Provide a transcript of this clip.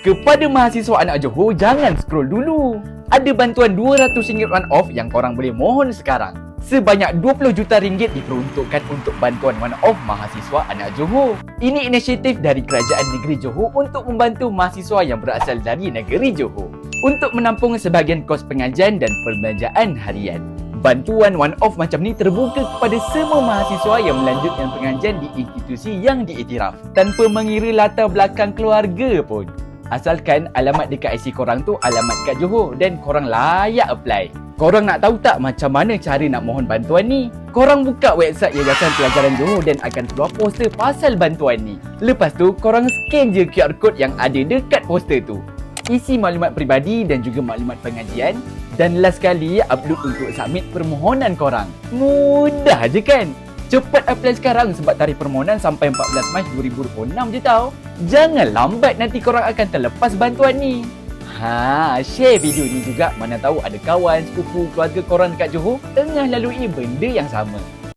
Kepada mahasiswa anak Johor, jangan scroll dulu. Ada bantuan RM200 one-off yang korang boleh mohon sekarang. Sebanyak RM20 juta diperuntukkan untuk bantuan one-off mahasiswa anak Johor. Ini inisiatif dari Kerajaan Negeri Johor untuk membantu mahasiswa yang berasal dari negeri Johor untuk menampung sebahagian kos pengajian dan perbelanjaan harian. Bantuan one-off macam ni terbuka kepada semua mahasiswa yang melanjutkan pengajian di institusi yang diiktiraf tanpa mengira latar belakang keluarga pun. Asalkan alamat dekat IC korang tu alamat kat Johor dan korang layak apply. Korang nak tahu tak macam mana cara nak mohon bantuan ni? Korang buka website Yayasan Pelajaran Johor dan akan keluar poster pasal bantuan ni. Lepas tu, korang scan je QR code yang ada dekat poster tu. Isi maklumat peribadi dan juga maklumat pengajian. Dan last sekali, upload untuk submit permohonan korang. Mudah je kan? Cepat apply sekarang sebab tarikh permohonan sampai 14 Mac 2026 je tau. Jangan lambat, nanti korang akan terlepas bantuan ni. Share video ni juga, mana tahu ada kawan, sepupu, keluarga korang dekat Johor tengah lalui benda yang sama.